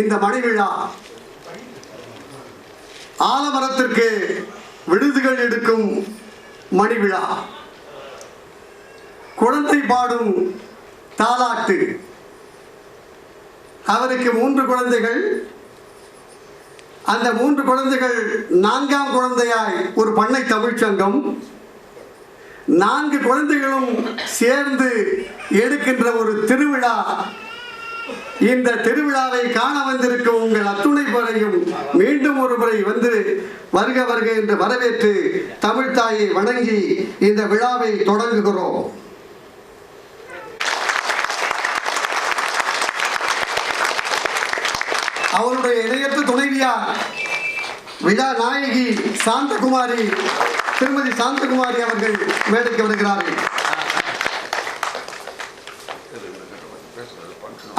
இந்த மணி விழா ஆலமரத்திற்கு விடுதுகள் எடுக்கும் மணி விழா, குழந்தை பாடும் தாலாட்டு. அவருக்கு 3 குழந்தைகள். அந்த 3 குழந்தைகள் 4ஆம் குழந்தையாய் ஒரு பண்ணை தமிழ்ச்சங்கம், 4 குழந்தைகளும் சேர்ந்து எடுக்கின்ற ஒரு திருவிழா. இந்த திருவிழாவை காண வந்திருக்கும் உங்கள் அத்துணை பேரையும் மீண்டும் ஒரு முறை வந்து வருக வருக என்று வரவேற்று தமிழ் தாயை வணங்கி இந்த விழாவை தொடங்குகிறோம். அவருடைய இணையற்ற துணைவியார் விழா நாயகி சாந்தகுமாரி, திருமதி சாந்தகுமாரி அவர்கள் மேடைக்கு வருகிறார்கள்.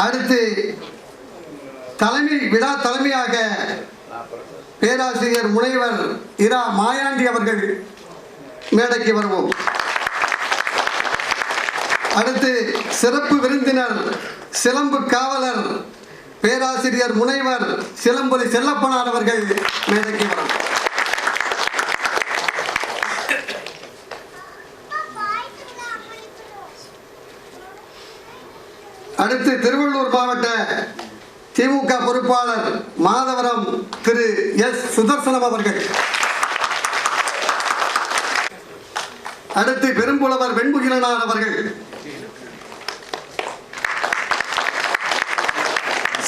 அடுத்து விழா தலைமையாக பேராசிரியர் முனைவர் இரா மாயாண்டி அவர்கள் மேடைக்கு வருவோம். அடுத்து சிறப்பு விருந்தினர் சிலம்பு காவலர் பேராசிரியர் முனைவர் சிலம்பொலி செல்லப்பனார் அவர்கள் மேடைக்கு வரும். அடுத்து திருவள்ளூர் மாவட்ட திமுக பொறுப்பாளர் மாதவரம் திரு எஸ் சுதர்சனம் அவர்கள். அடுத்து பெரும்புலவர் வெண்புகிலனார் அவர்கள்.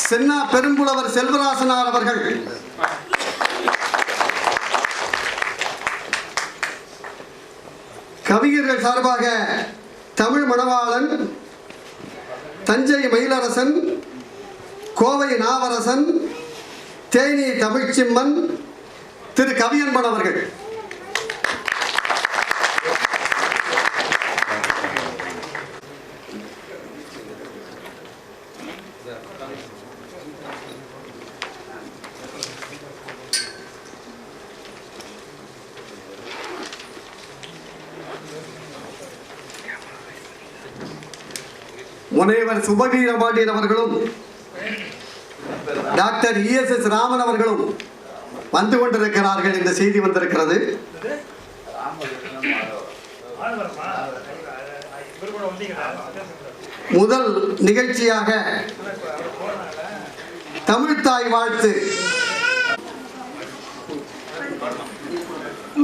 சென்னா பெரும்புலவர் செல்வராசனார் அவர்கள். கவிஞர்கள் சார்பாக தமிழ் மணவாளன், தஞ்சை மயிலரசன், கோவை நாவரசன், தேனி தமிழ்ச்சிம்மன், திரு கவியன்பன் அவர்கள். முனைவர் சுபவீர பாண்டியன் அவர்களும் டாக்டர் ESS ராமன் அவர்களும் வந்து கொண்டிருக்கிறார்கள். இந்த செய்தி வந்திருக்கிறது. முதல் நிகழ்ச்சியாக தமிழ்த்தாய் வாழ்த்து.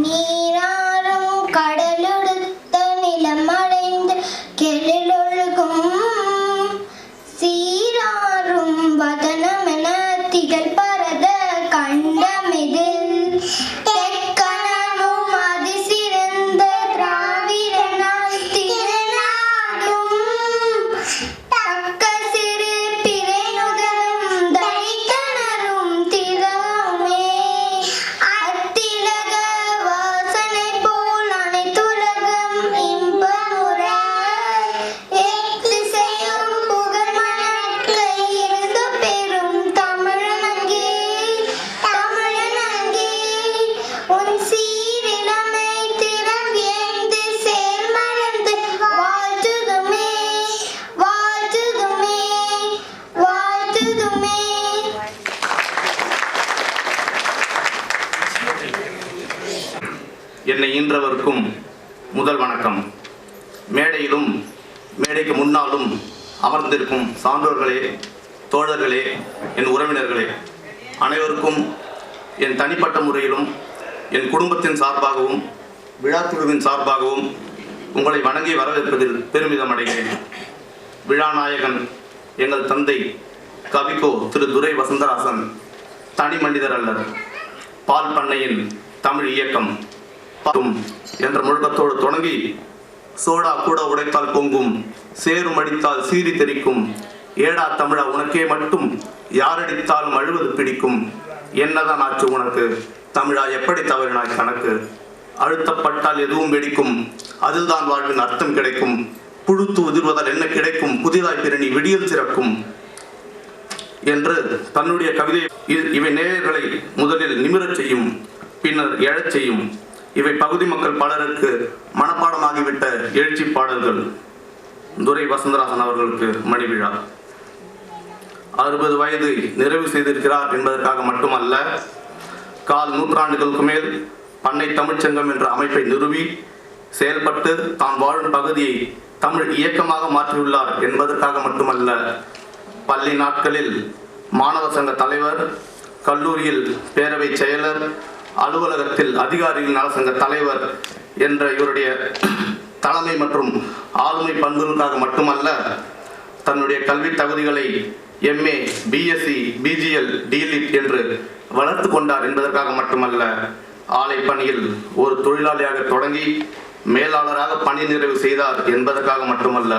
நீராறும் கடலுடுத்த நிலமடைந்து கெழிலொழுகும் சீராறும் வதனமென திகழ் பரத கண்டமிதில் தெக்கணமும் அதிசிறந்த திராவிடனாய் திகழாடும் தக்க சிறு பிறை நுதலும் தைத்தனரும் திறமே அத்திலக வாசனை போல் அனைத்துலகம் இன்பமுற எத்திசையும் புகழ் மணக்க இருந்து பெறும் தமிழனங்கே உன் சீரிலமை திறம் ஏந்து சேர்மறந்து வாழ்த்துதுமே வாழ்த்துதுமே வாழ்த்துதுமே. என்னை ஈன்றவருக்கும் முதல் வணக்கம். மேடையிலும் மேடைக்கு முன்னாலும் அமர்ந்திருக்கும் சான்றோர்களே, தோழர்களே, என் உறவினர்களே, அனைவருக்கும் என் தனிப்பட்ட முறையிலும் என் குடும்பத்தின் சார்பாகவும் விழாக்குழுவின் சார்பாகவும் உங்களை வணங்கி வரவேற்பதில் பெருமிதம் அடைகிறேன். விழாநாயகன் எங்கள் தந்தை கவிக்கோ திரு துரை வசந்தராசன் தனி மனிதர் அல்லர். பால் பண்ணையின் தமிழ் இயக்கம் என்ற முழக்கத்தோடு தொடங்கி சோடா கூட உடைத்தால் பொங்கும், சேரும் அடித்தால் சீறி தெரிக்கும், ஏடா தமிழா உனக்கே மட்டும் யாரடித்தாலும் அழுவது பிடிக்கும், என்னதான் ஆச்சு உனக்கு தமிழா எப்படி தவறினாய் கணக்கு, அழுத்தப்பட்டால் எதுவும் வெடிக்கும், அதில்தான் வாழ்வின் அர்த்தம் கிடைக்கும், புழுத்து உதிர்வதால் என்ன கிடைக்கும், புதிதாய் பிறனி விடியல் சிறக்கும் என்று தன்னுடைய கவிதை. இவை நேயர்களை முதலில் நிமிரச் செய்யும், பின்னர் எழச் செய்யும். இவை பகுதி மக்கள் பலருக்கு மனப்பாடமாகிவிட்ட எழுச்சி பாடல்கள். துரை வசந்தராசன் அவர்களுக்கு மணி விழா. 60 வயது நிறைவு செய்திருக்கிறார் என்பதற்காக மட்டுமல்ல, கால் நூற்றாண்டுகளுக்கு மேல் பண்ணை தமிழ்ச்சங்கம் என்ற அமைப்பை நிறுவி செயல்பட்டு தான் வாழும் பகுதியை தமிழ் இயக்கமாக மாற்றியுள்ளார் என்பதற்காக மட்டுமல்ல, பள்ளி நாட்களில் மாணவர் சங்க தலைவர், கல்லூரியில் பேரவை செயலர், அலுவலகத்தில் அதிகாரிகள் நலசங்க தலைவர் என்ற இவருடைய தலைமை மற்றும் ஆளுமை பண்புகளுக்காக மட்டுமல்ல, தன்னுடைய கல்வி தகுதிகளை MA, BSc, BGL, DLit என்று வளர்த்து கொண்டார் என்பதற்காக மட்டுமல்ல, ஆலை பணியில் ஒரு தொழிலாளியாக தொடங்கி மேலாளராக பணி நிறைவு செய்தார் என்பதற்காக மட்டுமல்ல,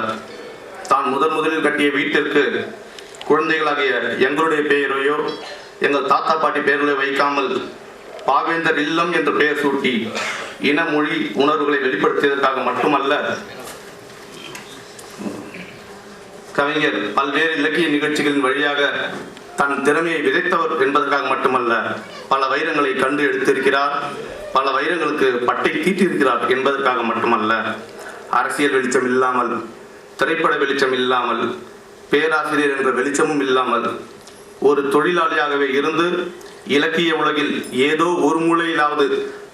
தான் முதலில் கட்டிய வீட்டிற்கு குழந்தைகளாகிய எங்களுடைய பெயரையோ எங்கள் தாத்தா பாட்டி பெயர்களை வைக்காமல் பாவேந்தர் இல்லம் என்று பெயர் சூட்டி இன மொழி உணர்வுகளை வெளிப்படுத்தியதற்காக மட்டுமல்ல, கவிஞர் பல்வேறு இலக்கிய நிகழ்ச்சிகளின் வழியாக தன் திறமையை விதைத்தவர் என்பதற்காக மட்டுமல்ல, பல வைரங்களை கண்டு எடுத்திருக்கிறார், பல வைரங்களுக்கு பட்டை தீட்டியிருக்கிறார் என்பதற்காக மட்டுமல்ல, அரசியல் வெளிச்சம் இல்லாமல், திரைப்பட வெளிச்சம் இல்லாமல், பேராசிரியர் என்ற வெளிச்சமும் இல்லாமல் ஒரு தொழிலாளியாகவே இருந்து இலக்கிய உலகில் ஏதோ ஒரு மூலையிலாவது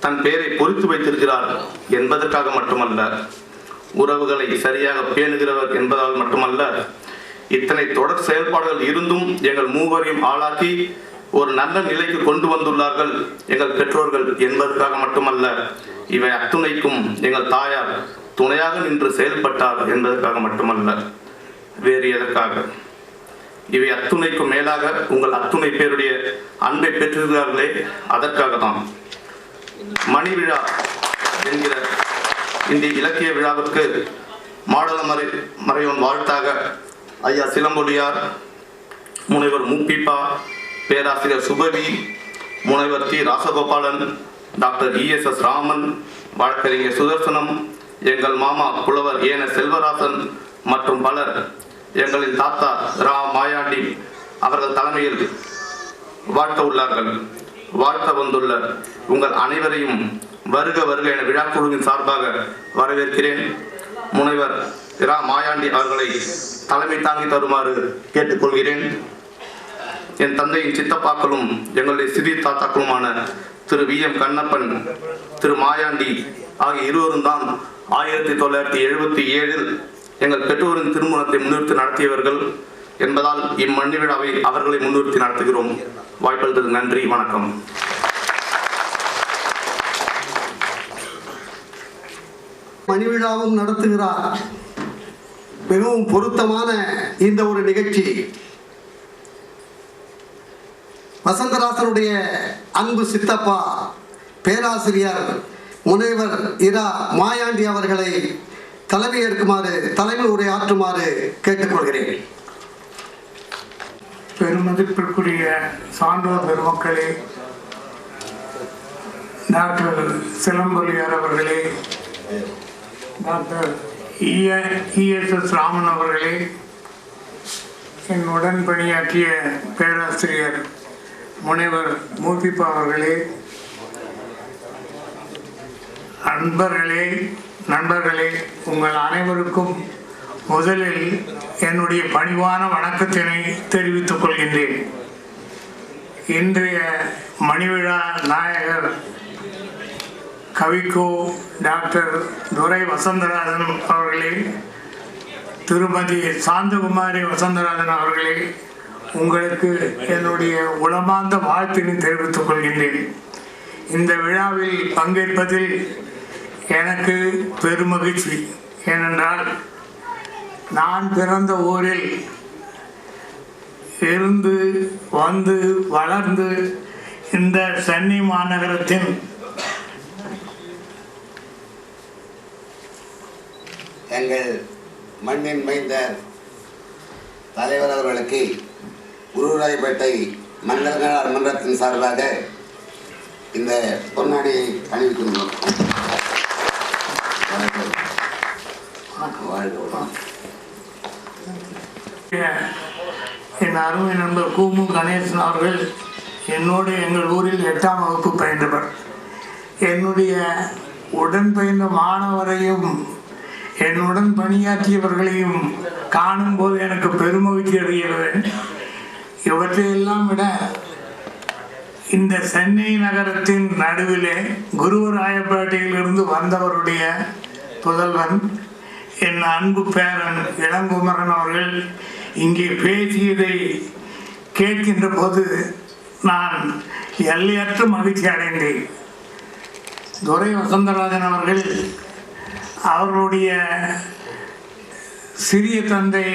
தன் பெயரை பொறித்து வைத்திருக்கிறார் என்பதற்காக மட்டுமல்ல, உறவுகளை சரியாக பேணுகிறவர் என்பதால் மட்டுமல்ல, இத்தனை தொடர் செயல்பாடுகள் இருந்தும் எங்கள் மூவரையும் ஆளாக்கி ஒரு நல்ல நிலைக்கு கொண்டு வந்துள்ளார்கள் எங்கள் பெற்றோர்கள் என்பதற்காக மட்டுமல்ல, இவை அத்துணைக்கும் எங்கள் தாயார் துணையாக நின்று செயல்பட்டார் என்பதற்காக மட்டுமல்ல, வேறு எதற்காக? இவை அத்துணைக்கும் மேலாக உங்கள் அத்துணை பேருடைய அன்பை பெற்றிருக்கிறார்களே, அதற்காக தான். மணி விழா என்கிற இந்த இலக்கிய விழாவிற்கு மாடல மறையோன் வாழ்த்தாக ஐயா சிலம்பொலியார், முனைவர் மூப்பிப்பா, பேராசிரியர் சுபவி, முனைவர் T Rajagopalan, doctor ESS Raman, வழக்கறிஞர் சுதர்சனம், எங்கள் மாமா புலவர் ஏன செல்வராசன் மற்றும் பலர் எங்களின் தாத்தா ரா மாயாண்டி அவர்கள் தலைமையில் வாழ்த்த உள்ளார்கள். வாழ்த்த வந்துள்ள உங்கள் அனைவரையும் வருக வருக என விழாக்குழுவின் சார்பாக வரவேற்கிறேன். முனைவர் ரா மாயாண்டி அவர்களை தலைமை தாங்கி தருமாறு கேட்டுக்கொள்கிறேன். என் தந்தையின் சித்தப்பாக்களும் எங்களுடைய சிறிய தாத்தாக்களுமான திரு VM கண்ணப்பன், திரு மாயாண்டி ஆகிய இருவரும் தான் 1977 எங்கள் பெற்றோரின் திருமணத்தை முன்னிறுத்தி நடத்தியவர்கள் என்பதால் இம்மணி விழாவை அவர்களை முன்னிறுத்தி நடத்துகிறோம். வாய்ப்பளித்தது நன்றி, வணக்கம். மணி விழாவும் நடத்துகிறார். மிகவும் பொருத்தமான இந்த ஒரு நிகழ்ச்சி வசந்தராசனுடைய அன்பு சித்தப்பா பேராசிரியர் முனைவர் இரா மாயாண்டி அவர்களை தலைமை உரையாற்றுமாறு கேட்டுக்கொள்கிறேன். பெருமதிப்பிற்குரிய சான்றோர் பெருமக்களே, டாக்டர் சிலம்பொலியார் அவர்களே, டாக்டர் ESS ராமன் அவர்களே, என்னுடன் பணியாற்றிய பேராசிரியர் முனைவர் மூப்பிப்பா அவர்களே, நண்பர்களே, உங்கள் அனைவருக்கும் முதலில் என்னுடைய பணிவான வணக்கத்தினை தெரிவித்துக் கொள்கின்றேன். இன்றைய மணிவிழா நாயகர் கவிக்கோ டாக்டர் துரை வசந்தராஜன் அவர்களே, திருமதி சாந்தகுமாரி வசந்தராஜன் அவர்களே, உங்களுக்கு என்னுடைய உளமார்ந்த வாழ்த்தினை தெரிவித்துக் கொள்கின்றேன். இந்த விழாவில் பங்கேற்பதில் எனக்கு பெருமகிழ்ச்சி. ஏனென்றால் நான் பிறந்த ஊரில் இருந்து வந்து வளர்ந்து இந்த சென்னை மாநகரத்தின் எங்கள் மண்ணின் மைந்தர் தலைவர் அவர்களுக்கு குருராயப்பேட்டை மண்டலங்களார் மன்றத்தின் சார்பாக இந்த பொன்னாடியை அணிவிக்கின்றோம். என் அருமை நண்பர் கூமு கணேசன் அவர்கள் என்னோடு எங்கள் ஊரில் 8ஆம் வகுப்பு பயின்றவர். என்னுடைய உடன் பயின்ற மாணவரையும் என்னுடன் பணியாற்றியவர்களையும் காணும் போது எனக்கு பெருமகிழ்ச்சி அடைகிறது. இவற்றையெல்லாம் விட இந்த சென்னை நகரத்தின் நடுவிலே குருவராயப்பேட்டையிலிருந்து வந்தவருடைய புதல்வன் என் அன்பு பேரன் இளங்குமரன் அவர்கள் இங்கே பேசியதை கேட்கின்ற போது நான் எல்லையற்ற மகிழ்ச்சி அடைந்தேன். துரை வசந்தராஜன் அவர்கள் அவர்களுடைய சிறிய தந்தை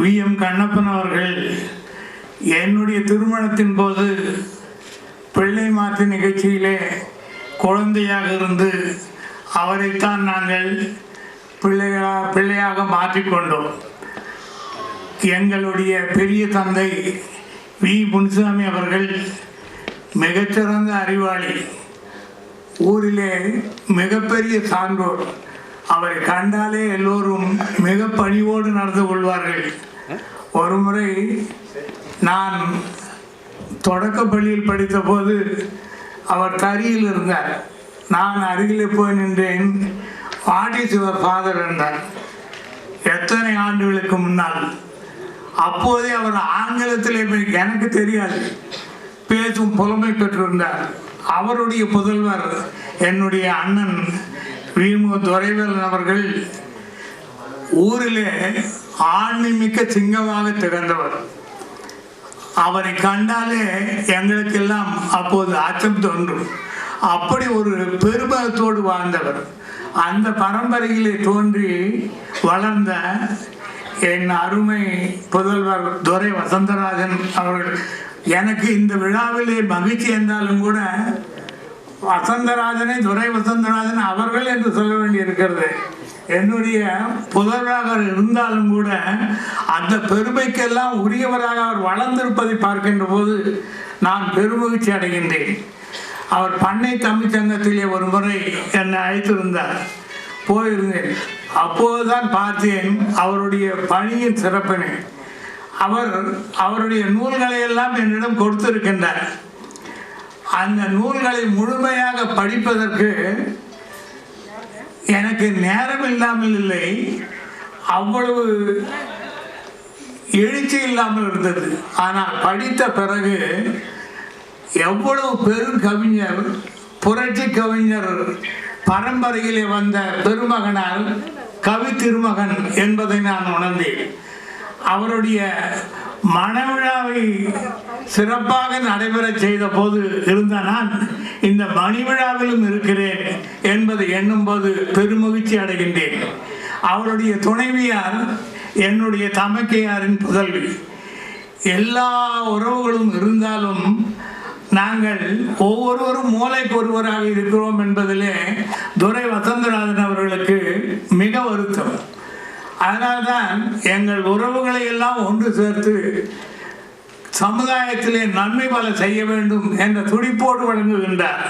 வி.எம். கண்ணப்பன் அவர்கள் என்னுடைய திருமணத்தின் போது பிள்ளை மாற்று நிகழ்ச்சியிலே குழந்தையாக இருந்து அவரைத்தான் நாங்கள் பிள்ளையாக மாற்றிக்கொண்டோம். எங்களுடைய பெரிய தந்தை வி. முனுசாமி அவர்கள் மிகச்சிறந்த அறிவாளி, ஊரிலே மிகப்பெரிய சான்றோர். அவரை கண்டாலே எல்லோரும் மிக பணிவோடு நடந்து கொள்வார்கள். ஒரு முறை நான் தொடக்க பள்ளியில் படித்த போது அவர் தறியில் இருந்தார். நான் அருகிலே போய் நின்றேன். வாட் இஸ் யுவர் ஃபாதர் என்றார். எத்தனை ஆண்டுகளுக்கு முன்னால். அப்போதே அவர் ஆங்கிலத்திலே எனக்கு தெரியாது பேசும் புலமை பெற்றிருந்தார். அவருடைய புதல்வர் என்னுடைய அண்ணன் வி.மு. துரைவேலன் அவர்கள் ஊரிலே ஆண்மைமிக்க சிங்கமாக திகழ்ந்தவர். அவரை கண்டாலே எங்களுக்கெல்லாம் அப்போது அச்சம் தோன்றும். அப்படி ஒரு பெருமத்தோடு வாழ்ந்தவர். அந்த பரம்பரையிலே தோன்றி வளர்ந்த என் அருமை புதல்வர் துரை வசந்தராஜன் அவர்கள். எனக்கு இந்த விழாவிலே மகிழ்ச்சி என்றாலும் கூட வசந்தராஜனை துரை வசந்தராஜன் அவர்கள் என்று சொல்ல வேண்டி இருக்கிறது. என்னுடைய புதல்வராக இருந்தாலும் கூட அந்த பெருமைக்கெல்லாம் உரியவராக அவர் வளர்ந்திருப்பதை பார்க்கின்ற போது நான் பெருமகிழ்ச்சி அடைகின்றேன். அவர் பண்ணை தமிழ் சங்கத்திலே ஒரு முறை என்னை அழைத்திருந்தார். போயிருந்தேன். அப்போதுதான் பார்த்தேன் அவருடைய பணியின் சிறப்பினை. அவருடைய நூல்களை எல்லாம் என்னிடம் கொடுத்திருக்கின்றார். அந்த நூல்களை முழுமையாக படிப்பதற்கு எனக்கு நேரம் இல்லாமல் இல்லை, அவ்வளவு எழுச்சி இல்லாமல் இருந்தது. ஆனால் படித்த பிறகு எவ்வளவு பெரும் கவிஞர், புரட்சி கவிஞர் பரம்பரையிலே வந்த பெருமகனால் கவி திருமகன் என்பதை நான் உணர்ந்தேன். அவருடைய மணவிழாவை சிறப்பாக நடைபெற செய்த போது இருந்த நான் இந்த மணிவிழாவிலும் இருக்கிறேன் என்பதை எண்ணும் போது பெருமகிழ்ச்சி அடைகின்றேன். அவருடைய துணைவியார் என்னுடைய தமக்கையாரின் புதல்வி. எல்லா உறவுகளும் இருந்தாலும் நாங்கள் ஒவ்வொருவரும் மூளைக்கு ஒருவராக இருக்கிறோம் என்பதிலே துரை வசந்தராஜன் அவர்களுக்கு மிக வருத்தம். அதனால்தான் எங்கள் உறவுகளை எல்லாம் ஒன்று சேர்த்து சமுதாயத்திலே நன்மை பல செய்ய வேண்டும் என்ற துடிப்போடு வழங்குகின்றார்.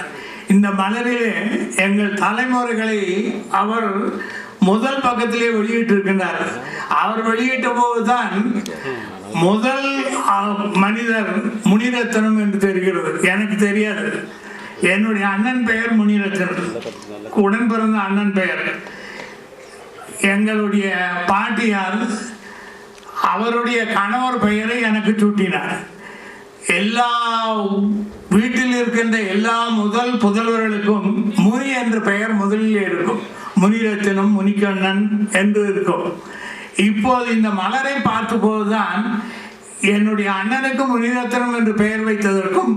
இந்த மலரிலே எங்கள் தலைமுறைகளை அவர் முதல் பக்கத்திலே வெளியிட்டிருக்கின்றார். அவர் வெளியிட்ட போதுதான் முதல் மனிதர் முனிரத்னம் என்று தெரிகிறது. எனக்கு தெரியாது. என்னுடைய அண்ணன் பெயர் முனிரத்னம், உடன் பிறந்த அண்ணன் பெயர். எங்களுடைய பாட்டியார் அவருடைய கணவர் பெயரை எனக்கு சூட்டினார். எல்லா வீட்டில் இருக்கின்ற எல்லா முதல் புதல்வர்களுக்கும் முனி என்ற பெயர் முதலில் இருக்கும். முனிரத்தினம், முனிக்கண்ணன் என்று இருக்கும். இப்போது இந்த மலரை பார்த்த போதுதான் என்னுடைய அண்ணனுக்கு முனிரத்தினம் என்று பெயர் வைத்ததற்கும்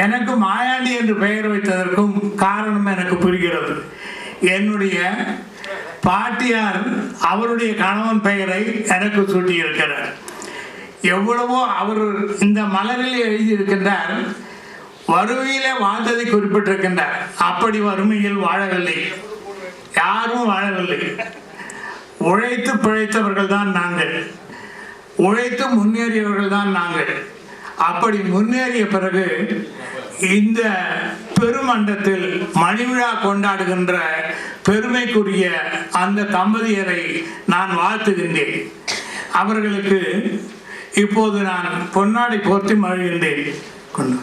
எனக்கு மாயாண்டி என்று பெயர் வைத்ததற்கும் காரணம் எனக்கு புரிகிறது. என்னுடைய பாட்டியார் அவருடைய கணவன் பெயரை எனக்கு சூட்டியிருக்கிறார். எவ்வளவோ அவர் இந்த மலரில் எழுதியிருக்கின்றார். வறுமையிலே வாழ்ந்ததை குறிப்பிட்டிருக்கின்றார். அப்படி வறுமையில் வாழவில்லை, யாரும் வாழவில்லை. உழைத்து பிழைத்தவர்கள் தான் நாங்கள், உழைத்து முன்னேறியவர்கள் தான் நாங்கள். அப்படி முன்னேறிய பிறகு இந்த பெருமண்டத்தில் மணிவிழா கொண்டாடுகின்ற பெருமைக்குரிய அந்த தம்பதியரை நான் வாழ்த்துகின்றேன். அவர்களுக்கு இப்போது நான் பொன்னாடை போர்த்தி மகிழ்கின்றேன். கொண்டு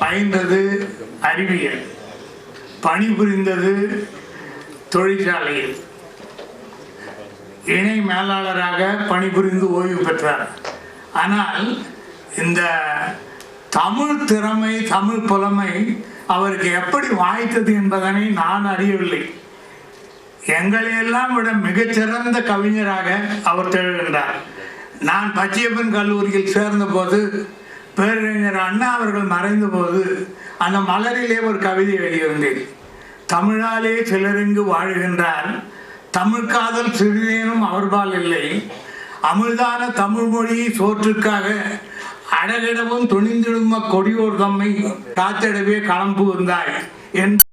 பயின்றது அறிவியல், பணிபுரிந்தது தொழிற்சாலையில், இணை மேலாளராக பணிபுரிந்து ஓய்வு பெற்றார். ஆனால் இந்த தமிழ் திறமை, தமிழ் புலமை அவருக்கு எப்படி வாய்த்தது என்பதனை நான் அறியவில்லை. எங்களையெல்லாம் விட மிகச்சிறந்த கவிஞராக அவர் திகழ்கின்றார். நான் பச்சையப்பன் கல்லூரியில் சேர்ந்தபோது பேரறிஞர் அண்ணா அவர்கள் மறைந்த போது அந்த மலரிலே ஒரு கவிதை எழுதியிருந்தேன். தமிழாலே சிலரிங்கு வாழுகின்றார், தமிழ் காதல் சிறிதேனும் அவர்பால் இல்லை, அமிழ்தான தமிழ் மொழியை சோற்றுக்காக அடகிடவும் துணிந்திடும கொடியோர் தம்மை காத்திடவே களம்பு வந்தாய் என்று